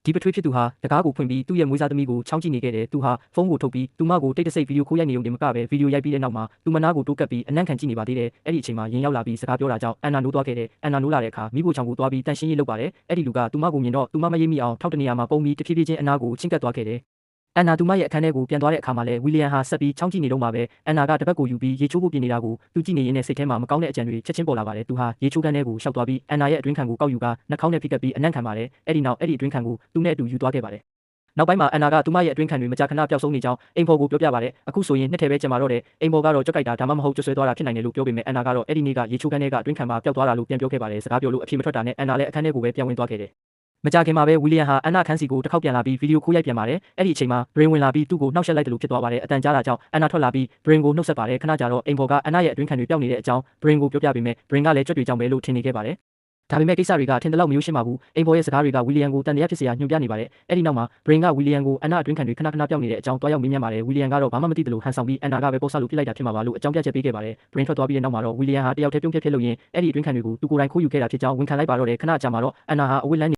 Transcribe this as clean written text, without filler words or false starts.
ဒီပထွေးဖြစ်သူဟာတကားကိုဖွင့်ပြီးသူ့ရဲ့မွေးစားသမီးကိုချောင်းကြည့်နေခဲ့တယ်သူဟာဖုန်းကိုထုတ်ပြီးသူမကိုတိတ်တဆိတ်ဗီဒီယိုခိုးရိုက်နေုံတင်မကပဲဗီဒီယိုရိုက်ပြီးတဲ့နောက်မှာသူမနာကိုတိုးကပ်ပြီးအနံ့ခံကြည့်နေပါသေးတယ်အဲ့ဒီအချိန်မှာရင်ရောက်လာပြီးစကားပြောတာကြောင့်အန်နာနိုးသွားခဲ့တယ်အန်နာနိုးလာတဲ့အခါမိဖို့ချောင်ကိုသွားပြီးတန်ရှင်းရေးလုပ်ပါတယ်အဲ့ဒီလူကသူမကိုမြင်တော့သူမမရိပ်မိအောင်ထောက်တနေရာမှာပုံပြီးတဖြည်းဖြည်းချင်းအနာကိုချင်းကပ်သွားခဲ့တယ်အန်နာသူမရဲ့အခန်းထဲကိုပြန်သွားတဲ့အခါမှာလဲဝီလီယံဟာဆက်ပြီးချောင်းကြည့်နေတော့မှာပဲအန်နာကတပတ်ကိုယူပြီးရေချိုးဖို့ပြင်နေတာကိုသူကြည့်နေရင်းနဲ့စိတ်ထဲမှာမကောင်းတဲ့အကြံတွေချက်ချင်းပေါ်လာပါတယ်သူဟာရေချိုးခန်းထဲကိုရှောက်သွားပြီးအန်နာရဲ့အတွင်းခံကိုကောက်ယူကနှာခေါင်းနဲ့ဖိကပ်ပြီးအနံ့ခံပါတယ်အဲ့ဒီနောက်အဲ့ဒီအတွင်းခံကိုသူနဲ့အတူယူသွားခဲ့ပါတယ်နောက်ပိုင်းမှာအန်နာကသူမရဲ့အတွင်းခံတွေမကြာခဏပျောက်ဆုံးနေကြောင်းအိမ်ဖော်ကိုပြောပြပါတယ်အခုဆိုရင်နှစ်ထည်ပဲကျန်ပါတော့တယ်အိမ်ဖော်ကတော့ကြွက်ကြိုက်တာဒါမှမဟုတ်ကျွတ်ဆွဲသွားတာဖြစ်နိုင်တယ်လို့ပြောပေမဲ့အန်နာကတော့အဲ့ဒီနေ့ကရေချိုးခန်းထဲကအတွင်းခံမှာပျောက်သွားတာလို့ပြန်ပြောခဲ့ပါတယ်စကားပြောလို့အဖြေမထွက်တာနဲ့အန်နာလည်းအခန်းထဲကိုပဲပြန်ဝင်သွားခဲ့တယ်မကြခင်မှာပဲဝီလီယံဟာအန်နာခန်းစီကိုတစ်ခေါက်ပြန်လာပြီးဗီဒီယိုခိုးရိုက်ပြန်ပါတယ်အဲ့ဒီအချိန်မှာဘရင်ဝင်လာပြီးသူ့ကိုနှောက်ယှက်လိုက်တယ်လို့ဖြစ်သွားပါတယ်အတန်ကြားတာကြောင့်အန်နာထွက်လာပြီးဘရင်ကိုနှုတ်ဆက်ပါတယ်ခဏကြာတော့အိမ်ဖော်ကအန်နာရဲ့အတွင်းခံတွေပျောက်နေတဲ့အကြောင်းဘရင်ကိုပြောပြပေမဲ့ဘရင်ကလည်းကြွက်တွေကြောင့်ပဲလို့ထင်နေခဲ့ပါတယ်ဒါပေမဲ့ကိစ္စတွေကထင်တယ်လို့မရိုးရှင်းပါဘူးအိမ်ဖော်ရဲ့စကားတွေကဝီလီယံကိုတန်တရားဖြစ်စရာညွှန်ပြနေပါတယ်အဲ့ဒီနောက်မှာဘရင်ကဝီလီယံကိုအန်နာအတွင်းခံတွေခဏခဏပျောက်နေတဲ့အကြောင်းတွားရောက်မေးမြန်းပါတယ်ဝီလီယံကတော့ဘာမှမသိတယ်လို့ဟန်ဆောင်ပြီးအန်နာကပဲပေါ့ဆလို့ပြစ်လိုက်တာဖြစ်မှာပါလို့အကြောင်းပြချက်ပေးခဲ့ပါတယ်ဘရင်ထွက်သွားပြီးတဲ့နောက်မှာတော့ဝီလီယံဟာတယောက်တည်းပြုံးပြက်ဖြစ်လို့ရင်အဲ့ဒီအတွင်းခံတွေကိုသူကိုယ်တိုင်ခိုးယူခဲ့တာဖြစ်ကြောင်းဝန်ခံလိုက်ပါတော့တယ်ခဏကြာမှာတော့အန်နာဟာအဝတ်လန်း